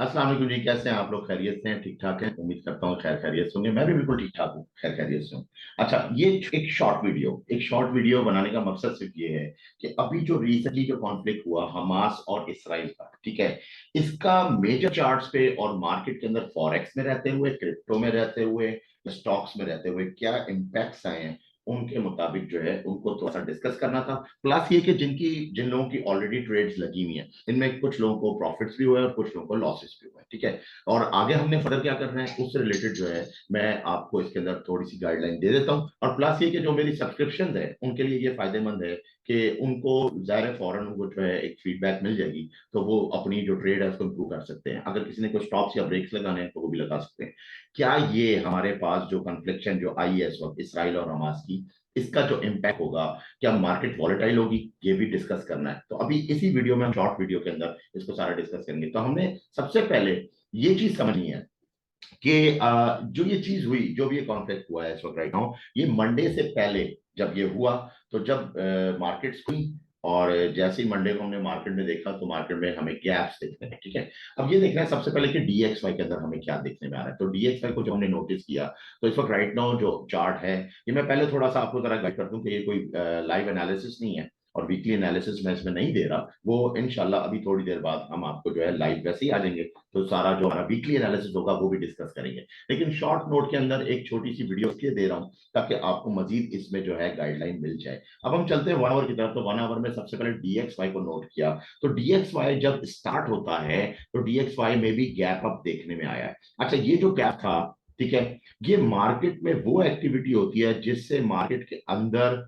अस्सलाम वालेकुम जी। कैसे हैं आप लोग? खैरियत से हैं? ठीक ठाक हैं? उम्मीद करता हूँ खैर खैरियत से होंगे। मैं भी बिल्कुल ठीक ठाक हूँ, खैर खैरियत से हूँ। अच्छा, ये एक शॉर्ट वीडियो बनाने का मकसद सिर्फ ये है कि अभी जो रिसेंटली जो कॉन्फ्लिक्ट हुआ हमास और इसराइल का, ठीक है, इसका मेजर चार्ट्स पे और मार्केट के अंदर फॉरेक्स में रहते हुए, क्रिप्टो में रहते हुए, स्टॉक्स में रहते हुए क्या इम्पैक्ट्स आए हैं, उनके मुताबिक जो है उनको थोड़ा सा डिस्कस करना था। प्लस ये कि जिन लोगों की ऑलरेडी ट्रेड्स लगी हुई हैं, इनमें कुछ लोगों को प्रॉफिट्स भी हुए और कुछ लोगों को लॉसेस भी हुए, ठीक है। और आगे हमने फर्दर क्या करना है उससे रिलेटेड जो है मैं आपको इसके अंदर थोड़ी सी गाइडलाइन दे देता हूँ। और प्लस ये कि जो मेरी सब्सक्रिप्शन है उनके लिए ये फायदेमंद है कि उनको ज़ाहिर फौरन उनको जो है एक फीडबैक मिल जाएगी, तो वो अपनी जो ट्रेड है उसको इम्प्रूव कर सकते हैं। अगर किसी ने कोई स्टॉप्स या ब्रेक्स लगाने हैं तो वो भी लगा सकते हैं। क्या ये हमारे पास जो कन्फ्लिक्शन जो आई है इस वक्त इसराइल और हमास की, इसका जो इम्पैक्ट होगा, क्या मार्केट वॉलेटाइल होगी, ये भी डिस्कस करना है। तो अभी इसी वीडियो में हम शॉर्ट वीडियो के अंदर इसको सारा डिस्कस करेंगे। तो हमने सबसे पहले ये चीज समझनी है कि जो ये चीज हुई, जो भी ये कॉन्फ्लिक्ट हुआ है इस वक्त राइट नाउ, ये मंडे से पहले जब ये हुआ, तो जब मार्केट्स हुई और जैसे ही मंडे को हमने मार्केट में देखा तो मार्केट में हमें गैप्स देखने हैं, ठीक है। अब ये देखना है सबसे पहले कि डीएक्सवाई के अंदर हमें क्या देखने में आ रहा है। तो डीएक्सवाई को जो हमने नोटिस किया, तो इस वक्त राइट नाउ जो चार्ट है, ये मैं पहले थोड़ा सा आपको जरा गाइड कर दूं कि ये कोई लाइव एनालिसिस नहीं है और वीकली एनालिसिस मैं इसमें नहीं दे रहा। वो इनशाला अभी थोड़ी देर बाद हम आपको जो है लाइव वैसे ही आ जाएंगे, तो सारा जो हमारा वीकली एनालिसिस होगा वो भी डिस्कस करेंगे। लेकिन शॉर्ट नोट के अंदर एक छोटी सी वीडियो इसलिए दे रहा हूं ताकि आपको मजीद इसमें जो है गाइडलाइन मिल जाए। अब हम चलते हैं 1 आवर की तरफ। तो 1 आवर में सबसे पहले डीएक्सवाई को नोट किया। तो डीएक्सवाई जब स्टार्ट होता है तो डीएक्सवाई में भी गैप अप देखने में आया है। अच्छा, ये जो गैप था, ठीक है, ये मार्केट में वो एक्टिविटी होती है जिससे मार्केट के अंदर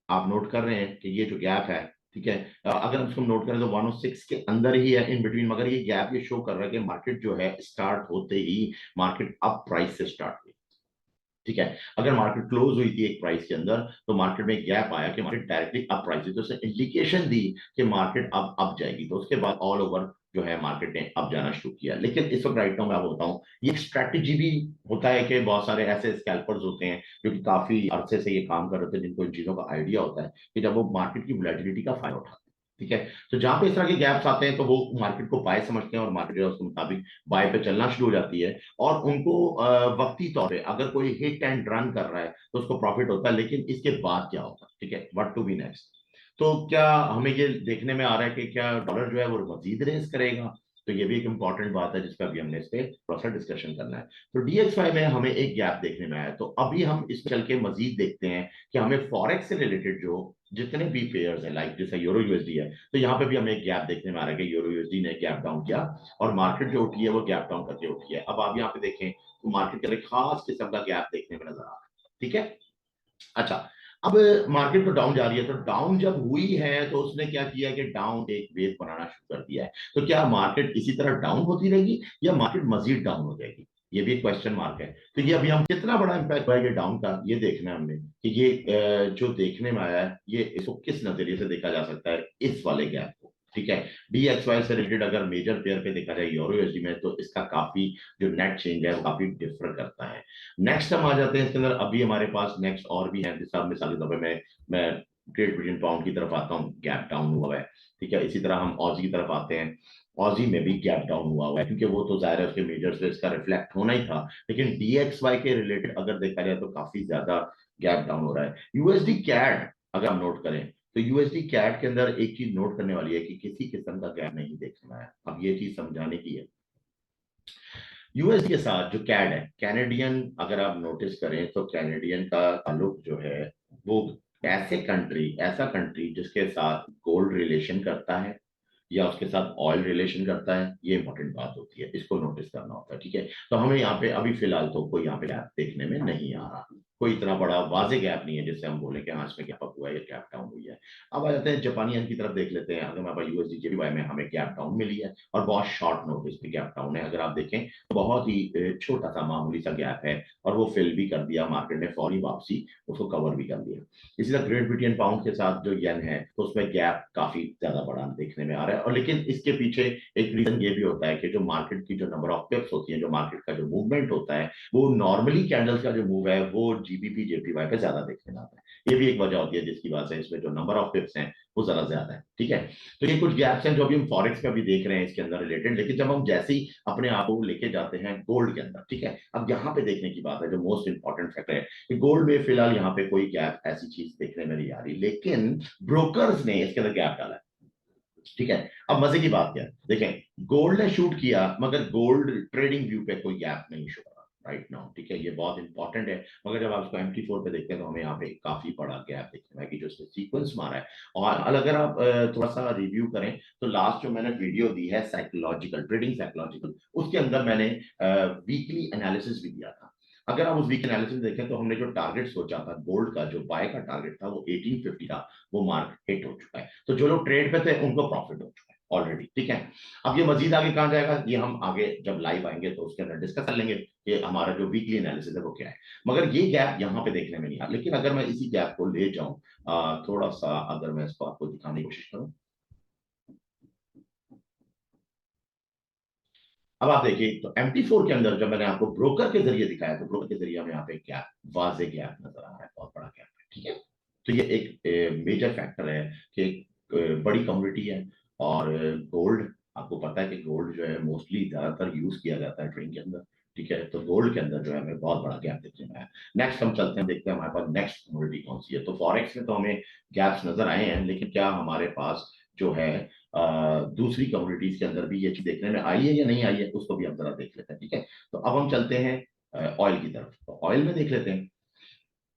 आप नोट कर रहे हैं कि ये जो गैप है, ठीक है, अगर हम इसको नोट करें तो 106 के अंदर ही है इन बिटवीन, मगर ये गैप ये शो कर रहा है कि मार्केट जो है स्टार्ट होते ही मार्केट अप प्राइस से स्टार्ट हुई, ठीक है। अगर मार्केट क्लोज हुई थी एक प्राइस के अंदर तो मार्केट में गैप आया कि मार्केट डायरेक्टली अप प्राइस थी, तो उसने इंडिकेशन दी कि मार्केट अब जाएगी। तो उसके बाद ऑल ओवर जो है मार्केट ने अब जाना शुरू किया। लेकिन इस वक्त राइट नाउ मैं आपको बताऊं, ये एक स्ट्रैटेजी भी होता है कि बहुत सारे ऐसे स्कैल्पर्स होते हैं जो कि काफी अरसे से ये काम कर रहे थे, जिनको इन चीजों का आइडिया होता है कि जब वो मार्केट की वोलेटिलिटी का फायदा उठाते हैं, ठीक है। तो जहां पे इस तरह के गैप्स आते हैं तो वो मार्केट को बाय समझते हैं और मार्केट जो है उसके मुताबिक बाय पे चलना शुरू हो जाती है। और उनको वक्ती तौर पे अगर कोई हिट एंड रन कर रहा है तो उसको प्रॉफिट होता है, लेकिन इसके बाद क्या होगा, ठीक है, व्हाट टू बी नेक्स्ट। तो क्या हमें ये देखने में आ रहा है कि क्या डॉलर जो है वो मजीद रेस करेगा? तो ये भी एक इंपॉर्टेंट बात है जिस पर अभी हमने इस पे थोड़ा सा डिस्कशन करना है। तो डीएक्सवाई में हमें एक गैप देखने में आया, तो अभी हम इस चल के मजीद देखते हैं कि हमें फॉरेक्स से रिलेटेड जो जितने भी पेयर्स है, लाइक जैसे यूरो यूएसडी है, तो यहाँ पे भी हमें एक गैप देखने में आ रहा है कि यूरो यूएसडी ने गैप डाउन किया और मार्केट जो उठी है वो गैप डाउन करके उठी है। अब आप यहाँ पे देखें तो मार्केट के लिए खास किस्म का गैप देखने में नजर आ रहा है, ठीक है। अच्छा, अब मार्केट तो डाउन जा रही है, तो डाउन जब हुई है तो उसने क्या किया कि डाउन एक वेव बनाना शुरू कर दिया है। तो क्या मार्केट इसी तरह डाउन होती रहेगी या मार्केट मजीद डाउन हो जाएगी, ये भी एक क्वेश्चन मार्क है। तो ये अभी हम कितना बड़ा इंपैक्ट हुआ है डाउन का, ये देखना है हमने कि ये जो देखने में आया है ये इसको किस नजरिए से देखा जा सकता है, इस वाले गैप को, ठीक है। डीएक्सवाई से रिलेटेड अगर मेजर पेयर पे देखा जाए यूरो यूएसडी में, तो इसका काफी जो नेट चेंज है वो काफी डिफर करता है। नेक्स्ट हम आ जाते हैं इसके अंदर। अभी हमारे पास नेक्स्ट और भी है, जैसे मिसाल के तौर पर मैं ग्रेट ब्रिटेन पाउंड की तरफ आता हूँ, गैप डाउन हुआ है, ठीक है। इसी तरह हम ऑजी की तरफ आते हैं, ऑजी में भी गैप डाउन हुआ है, क्योंकि वो तो जाहिर है उसके मेजर से इसका रिफ्लेक्ट होना ही था। लेकिन डीएक्सवाई के रिलेटेड अगर देखा जाए तो काफी ज्यादा गैप डाउन हो रहा है। यूएसडी कैड अगर हम नोट करें तो यूएसडी कैड के अंदर एक चीज नोट करने वाली है कि किसी किस्म का गैप नहीं देखना है। अब ये चीज समझाने की है। यूएस के साथ जो कैड है, कैनेडियन, अगर आप नोटिस करें तो कैनेडियन का ताल्लुक जो है वो ऐसा कंट्री जिसके साथ गोल्ड रिलेशन करता है या उसके साथ ऑयल रिलेशन करता है, ये इंपॉर्टेंट बात होती है, इसको नोटिस करना होता है, ठीक है। तो हमें यहाँ पे अभी फिलहाल तो कोई यहाँ पे गैप देखने में नहीं आ रहा, कोई इतना बड़ा वाजे गैप नहीं है जिससे हम बोले कि हाँ इसमें गैप अप हुआ है या गैप डाउन हुई है। अब आ जाते हैं जापानी येन की तरफ, देख लेते हैं। अगर हमारे पास यूएसडी जेपीवाई में हमें गैप डाउन मिली है और बहुत शॉर्ट नोटिस पे गैप डाउन है। अगर आप देखें तो बहुत ही छोटा सा मामूली सा गैप है और वो फिल भी कर दिया मार्केट ने, फौरी वापसी उसको कवर भी कर दिया। इसी तरह ग्रेट ब्रिटेन पाउंड के साथ जो येन है तो उसमें गैप काफी ज्यादा बड़ा देखने में आ रहा है। और लेकिन इसके पीछे एक रीजन ये भी होता है कि जो मार्केट की जो नंबर ऑफ पिप्स होती है, जो मार्केट का जो मूवमेंट होता है, वो नॉर्मली कैंडल्स का जो मूव है वो जीबीपी जेपीवाई पे ज्यादा देखने में आता है। ये भी एक वजह होती है जिसकी वजह से इसमें जो नंबर ऑफ पिप्स हैं वो जरा ज्यादा है, ठीक है। तो ये कुछ गैप्स हैं जो अभी हम फॉरेक्स में भी देख रहे हैं इसके अंदर रिलेटेड, लेकिन जब हम जैसे ही अपने आप को लेके जाते हैं गोल्ड के अंदर, ठीक है, अब यहाँ पे देखने की बात है जो मोस्ट इंपॉर्टेंट फैक्टर है कि गोल्ड में फिलहाल यहाँ पे कोई गैप ऐसी चीज देखने में नहीं आ रही, लेकिन ब्रोकर्स ने इसके अंदर गैप डाला है, ठीक है। अब मजे की बात क्या है, देखें गोल्ड ने शूट किया मगर गोल्ड ट्रेडिंग व्यू पे कोई गैप नहीं शो रहा राइट नाउ, ठीक है, ये बहुत इंपॉर्टेंट है। मगर जब आप इसको MT4 पे देखते हैं तो हमें यहाँ पे काफी बड़ा गैप देखने में कि जो इसने सीक्वेंस मारा है। और अगर आप थोड़ा सा रिव्यू करें तो लास्ट जो मैंने वीडियो दी है साइकोलॉजिकल ट्रेडिंग साइकोलॉजिकल, उसके अंदर मैंने वीकली एनालिसिस भी दिया था। अगर आप उस वीक एनालिसिस देखें तो हमने जो टारगेट सोचा था गोल्ड का, जो बाय का टारगेट था वो 1850 था, वो मार्क हिट हो चुका है। तो जो लोग ट्रेड पे थे उनको प्रॉफिट हो चुका है ऑलरेडी, ठीक है। अब ये मजीद आगे कहाँ जाएगा ये हम आगे जब लाइव आएंगे तो उसके अंदर डिस्कस कर लेंगे कि हमारा जो वीकली एनालिसिस है वो क्या है। मगर ये गैप यहाँ पे देखने में नहीं आ, लेकिन अगर मैं इसी गैप को ले जाऊं थोड़ा सा, अगर मैं इसको आपको दिखाने की कोशिश करूं, अब आप देखिए तो MT4 के अंदर जब मैंने आपको ब्रोकर के जरिए दिखाया तो ब्रोकर के जरिए हमें यहाँ पे गैप, वाजे गैप नजर आ रहा है, बहुत बड़ा गैप है, ठीक है। तो ये एक मेजर फैक्टर है कि बड़ी कम्युनिटी है। और गोल्ड, आपको पता है कि गोल्ड जो है मोस्टली ज्यादातर यूज किया जाता है ट्रेडिंग के अंदर, ठीक है। तो गोल्ड के अंदर जो है हमें बहुत बड़ा गैप देखने में आया। नेक्स्ट हम चलते हैं, देखते हैं हमारे पास नेक्स्ट कम्युनिटी कौन सी है। तो फॉरेक्स में तो हमें गैप्स नजर आए हैं, लेकिन क्या हमारे पास जो है दूसरी कम्युनिटीज के अंदर भी ये चीज देखने में आई है या नहीं आई है, उसको भी हम जरा देख लेते हैं, ठीक है। तो अब हम चलते हैं ऑयल की तरफ, तो ऑयल में देख लेते हैं।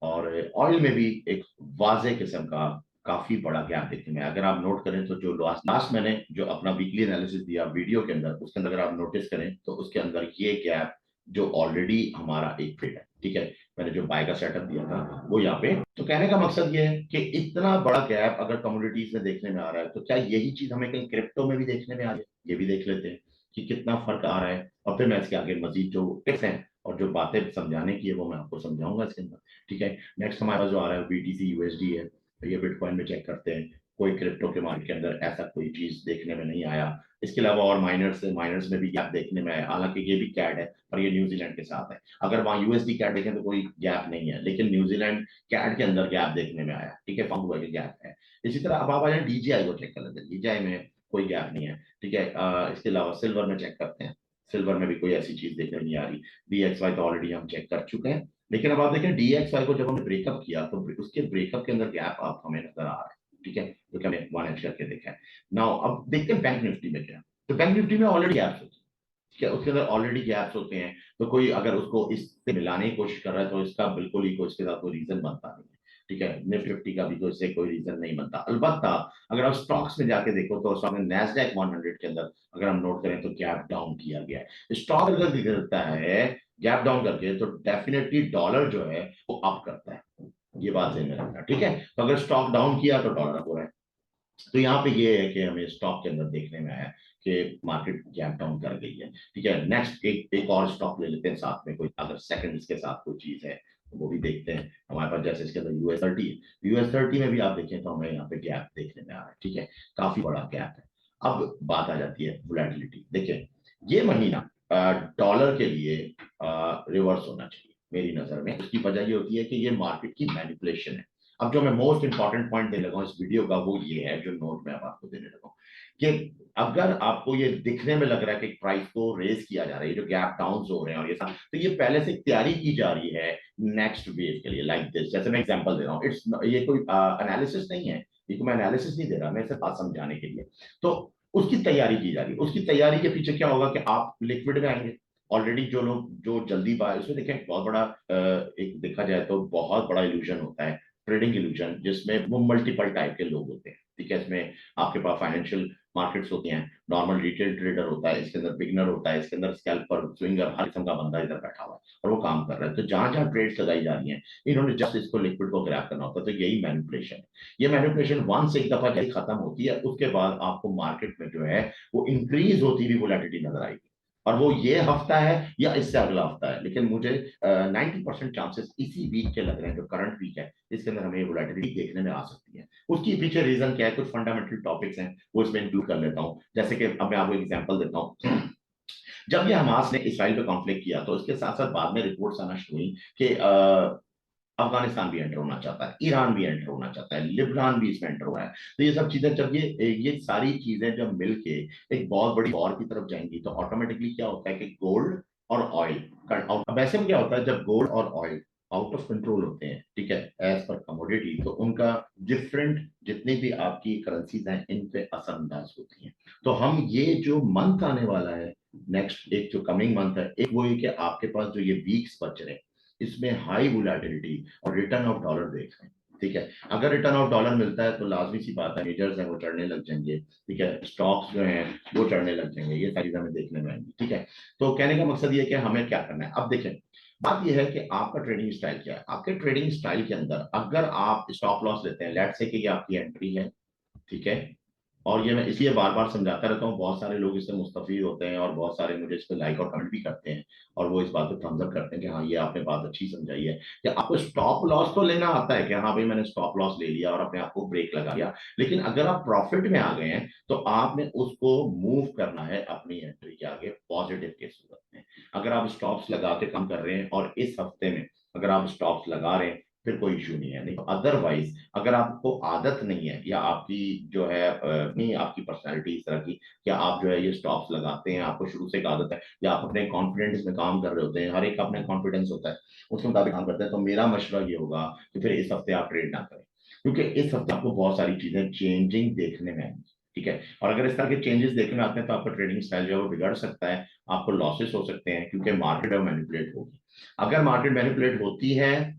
और ऑयल में भी एक वाजे किस्म का काफी बड़ा गैप देखने में, अगर आप नोट करें तो जो लास्ट लास्ट मैंने जो अपना वीकली एनालिसिस दिया वीडियो के अंदर, उसके अंदर अगर आप नोटिस करें तो उसके अंदर ये गैप जो ऑलरेडी हमारा एक ट्रेड है, ठीक है, मैंने जो बाय का सेटअप दिया था वो यहाँ पे। तो कहने का मकसद ये है कि इतना बड़ा गैप अगर कमोडिटीज में देखने में आ रहा है तो क्या यही चीज हमें कहीं क्रिप्टो में भी देखने में आ रही है, ये भी देख लेते हैं कि कितना फर्क आ रहा है। और फिर मैं इसके आगे मजीद जो टिप्स हैं और जो बातें समझाने की है वो मैं आपको समझाऊंगा इसके अंदर, ठीक है। नेक्स्ट हमारे पास जो आ रहा है BTC USD है, तो ये बिटकॉइन में चेक करते हैं, कोई क्रिप्टो के मार्केट के अंदर ऐसा कोई चीज देखने में नहीं आया। इसके अलावा और माइनर्स में भी गैप देखने में आया, हालांकि ये भी कैड है और ये न्यूजीलैंड के साथ है। अगर वहाँ USD कैड देखें तो कोई गैप नहीं है, लेकिन न्यूजीलैंड कैड के अंदर गैप देखने में आया, ठीक है, फाउंड हुआ कि गैप है। इसी तरह अब आप आ जाए DJI को चेक कर लेते हैं, DJI में कोई गैप नहीं है, ठीक है। इसके अलावा सिल्वर में चेक करते हैं, सिल्वर में भी कोई ऐसी चीज देखने में नहीं आ रही। DXY तो ऑलरेडी हम चेक कर चुके हैं, लेकिन अब आप देखें DXY को जब हमने ब्रेकअप किया तो उसके ब्रेकअप के अंदर गैप आप हमें नजर आ रहा है, ठीक है, जो कि हमने 1H करके देखा है। नाउ अब देखते हैं बैंक निफ्टी में क्या। तो बैंक निफ्टी में ऑलरेडी गैप्स होते हैं, ठीक है, उसके अंदर ऑलरेडी गैप्स होते हैं। तो कोई अगर उसको इससे मिलाने की कोशिश कर रहा है तो इसका बिल्कुल ही कोई इसके साथ कोई रीजन बनता नहीं है, ठीक है। निफ्टी का भी तो इससे कोई रीजन नहीं बनता। अलबत्ता अगर आप स्टॉक्स में जाके देखो तो स्टॉक में नैस्डैक 100 के अंदर अगर हम नोट करें तो गैप डाउन किया गया है। स्टॉक अगर गिरता है गैप डाउन करके तो डेफिनेटली डॉलर जो है वो अप करता है, ये बात ध्यान में रखना, ठीक है। तो अगर स्टॉक डाउन किया तो डॉलर अप हो रहा है। तो यहाँ पे ये है कि हमें स्टॉक के अंदर देखने में आया कि मार्केट गैप डाउन कर गई है, ठीक है। नेक्स्ट एक और स्टॉक ले लेते हैं साथ में, कोई अगर सेकंड इसके साथ कोई चीज है तो वो भी देखते हैं। हमारे पास जैसे इसके अंदर US30 है, US30 में भी आप देखें तो हमें यहाँ पे गैप देखने में आ रहा है, ठीक है, काफी बड़ा गैप है। अब बात आ जाती है वोलेटिलिटी, देखिए ये महीना डॉलर के लिए रिवर्स होना चाहिए मेरी नजर में। उसकी वजह ये होती है कि ये मार्केट की मैनिपुलेशन है। अब जो मैं मोस्ट इंपॉर्टेंट पॉइंट देने लगा हूं इस वीडियो का वो ये है, जो नोट में अब आपको देने लगा हूं, कि अगर आपको ये दिखने में लग रहा है कि प्राइस को रेज किया जा रहा है, ये जो गैप डाउन हो रहे हैं और ये सब, तो ये पहले से तैयारी की जा रही है नेक्स्ट वेव के लिए, लाइक दिस। जैसे मैं एग्जांपल दे रहा हूँ, इट्स ये कोई एनालिसिस नहीं है, ये मैं एनालिसिस नहीं दे रहा, मैं इसे बात समझाने के लिए। तो उसकी तैयारी की जा रही है, उसकी तैयारी के पीछे क्या होगा कि आप लिक्विड में आएंगे। ऑलरेडी जो लोग जो जल्दी बाय, उसमें देखें बहुत बड़ा एक देखा जाए तो बहुत बड़ा इल्यूजन होता है, ट्रेडिंग इल्यूजन, जिसमें वो मल्टीपल टाइप के लोग होते हैं, ठीक है। इसमें आपके पास फाइनेंशियल मार्केट्स होती हैं, नॉर्मल रिटेल ट्रेडर होता है, इसके अंदर बिगनर होता है, इसके अंदर स्कैल्पर, स्विंगर, हर किस्म का बंदा इधर बैठा हुआ है और वो काम कर रहा है। तो जहां जहां ट्रेड्स लगाई जा रही हैं इन्होंने जस्ट इसको लिक्विड को ग्रैब करना होता है, तो यही मैनिपुलेशन है। ये मैनिपुलेशन वंस एक दफा जैसे खत्म होती है उसके बाद आपको मार्केट में जो है वो इंक्रीज होती हुई वोलेटिलिटी नजर आएगी। और वो ये हफ्ता है या इससे अगला हफ्ता है, लेकिन मुझे 90% चांसेस इसी वीक के लग रहे हैं, जो करंट वीक है इसके अंदर हमें वोलेटिलिटी देखने में आ सकती है। उसके पीछे रीजन क्या है, कुछ फंडामेंटल टॉपिक्स हैं वो इसमें इंक्लूड कर लेता हूं। जैसे कि अब मैं आपको एग्जांपल देता हूं, जब ये हमास ने इसराइल पे कॉन्फ्लिक्ट किया तो उसके साथ साथ बाद में रिपोर्ट्स आना शुरू हुई कि अफगानिस्तान भी एंटर होना चाहता है, ईरान भी एंटर होना चाहता है, लिबनान भी इसमें एंटर हो रहा है। तो ये सब चीजें जब ये सारी चीजें जब मिलके एक बहुत बड़ी वॉर की तरफ जाएंगी तो ऑटोमेटिकली क्या होता है कि गोल्ड और ऑयल, अब ऐसे में क्या होता है जब गोल्ड और ऑयल आउट ऑफ कंट्रोल होते हैं, ठीक है, एज पर कमोडिटी, तो उनका डिफरेंट जितनी भी आपकी करेंसीज हैं इन पे असरअंदाज होती हैं। तो हम ये जो मंथ आने वाला है, नेक्स्ट एक जो कमिंग मंथ है, एक वो है कि आपके पास जो ये वीक्स बच रहे हैं इसमें हाई वोलेटिलिटी और रिटर्न ऑफ डॉलर देख रहे हैं। ठीक है, अगर रिटर्न ऑफ डॉलर मिलता है तो लाजमी सी बात है मेजर्स हैं वो चढ़ने लग जाएंगे, ठीक है, स्टॉक्स जो हैं वो चढ़ने लग जाएंगे, ये सारी चीजें हमें देखने में आएंगी। ठीक है, तो कहने का मकसद ये है कि हमें क्या करना है। अब देखें, बात यह है कि आपका ट्रेडिंग स्टाइल क्या है। आपके ट्रेडिंग स्टाइल के अंदर अगर आप स्टॉप लॉस लेते हैं, लेट्स से कि ये आपकी एंट्री है, ठीक है, और ये मैं इसलिए बार बार समझाता रहता हूँ, बहुत सारे लोग इससे मुस्तफीद होते हैं और बहुत सारे मुझे इस पर लाइक और कमेंट भी करते हैं और वो इस बात पे थम्स अप करते हैं कि हाँ ये आपने बात अच्छी समझाई है कि आपको स्टॉप लॉस तो लेना आता है कि हाँ भाई मैंने स्टॉप लॉस ले लिया और अपने आप को ब्रेक लगा लिया, लेकिन अगर आप प्रॉफिट में आ गए हैं तो आपने उसको मूव करना है अपनी एंट्री के आगे पॉजिटिव के सूरत में। अगर आप स्टॉप्स लगा के काम कर रहे हैं और इस हफ्ते में अगर आप स्टॉप्स लगा रहे हैं फिर कोई इशू नहीं है, नहीं अदरवाइज अगर आपको आदत नहीं है या आपकी जो है नहीं आपकी पर्सनैलिटी इस तरह की कि आप जो है ये स्टॉप्स लगाते हैं, आपको शुरू से एक आदत है या आप अपने कॉन्फिडेंस में काम कर रहे होते हैं, हर एक का अपना कॉन्फिडेंस होता है उसके मुताबिक काम करते हैं, तो मेरा मशवरा ये होगा कि फिर इस हफ्ते आप ट्रेड ना करें, क्योंकि इस हफ्ते आपको बहुत सारी चीजें चेंजिंग देखने में आएंगी। ठीक है, और अगर इस तरह के चेंजेस देखने में आते हैं तो आपका ट्रेडिंग स्टाइल जो है वो बिगड़ सकता है, आपको लॉसेस हो सकते हैं क्योंकि मार्केट मैनिपुलेट होगी। अगर मार्केट मैनिपुलेट होती है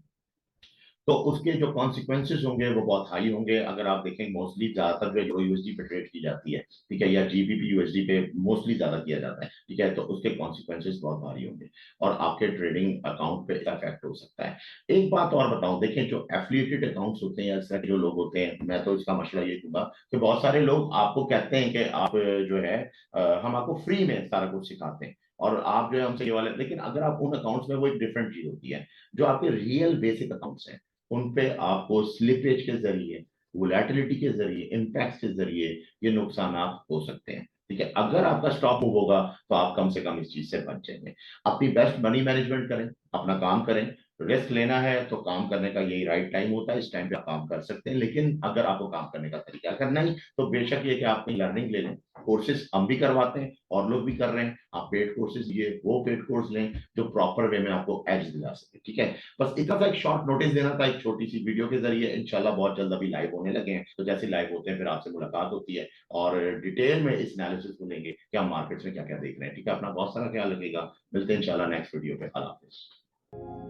तो उसके जो कॉन्सिक्वेंसेस होंगे वो बहुत हाई होंगे। अगर आप देखें मोस्टली ज्यादातर जो यूएसडी पे ट्रेड की जाती है, ठीक है, या जीबीपी यूएसडी पे मोस्टली ज्यादा किया जाता है, ठीक है, तो उसके कॉन्सिक्वेंसेस बहुत भारी होंगे और आपके ट्रेडिंग अकाउंट पे इफेक्ट हो सकता है। एक बात और बताऊं, देखें जो एफिलिएटेड अकाउंट्स होते हैं या इस तरह के जो लोग होते हैं, मैं तो इसका मशवरा ये दूंगा कि बहुत सारे लोग आपको कहते हैं कि आप जो है हम आपको फ्री में सारा कुछ सिखाते हैं और आप जो है हमसे ये वाले, लेकिन अगर आप उन अकाउंट्स में, वो एक डिफरेंट चीज होती है। जो आपके रियल बेसिक अकाउंट्स हैं उन पे आपको स्लिपेज के जरिए, वोलेटिलिटी के जरिए, इम्पैक्ट के जरिए ये नुकसान हो सकते हैं। ठीक है, अगर आपका स्टॉप मूव होगा तो आप कम से कम इस चीज से बच जाएंगे। अपनी बेस्ट मनी मैनेजमेंट करें, अपना काम करें। रिस्क लेना है तो काम करने का यही राइट टाइम होता है, इस टाइम पे आप काम कर सकते हैं, लेकिन अगर आपको काम करने का तरीका करना ही तो बेशक ये कि आप अपनी लर्निंग ले लें। कोर्सेज हम भी करवाते हैं और लोग भी कर रहे हैं, आप पेड कोर्सेज लिए वो पेड कोर्स लें जो प्रॉपर वे में आपको एज दिला सके। ठीक है, बस इतना सा एक शॉर्ट नोटिस देना था एक छोटी सी वीडियो के जरिए। इंशाल्लाह बहुत जल्द अभी लाइव होने लगे हैं, तो जैसे लाइव होते हैं फिर आपसे मुलाकात होती है और डिटेल में इस एनालिसिस को लेंगे कि हम मार्केट्स में क्या क्या देख रहे हैं। ठीक है, अपना बहुत सारा ख्याल रखिएगा, मिलते हैं इंशाल्लाह नेक्स्ट वीडियो पे। अल्लाह हाफिज।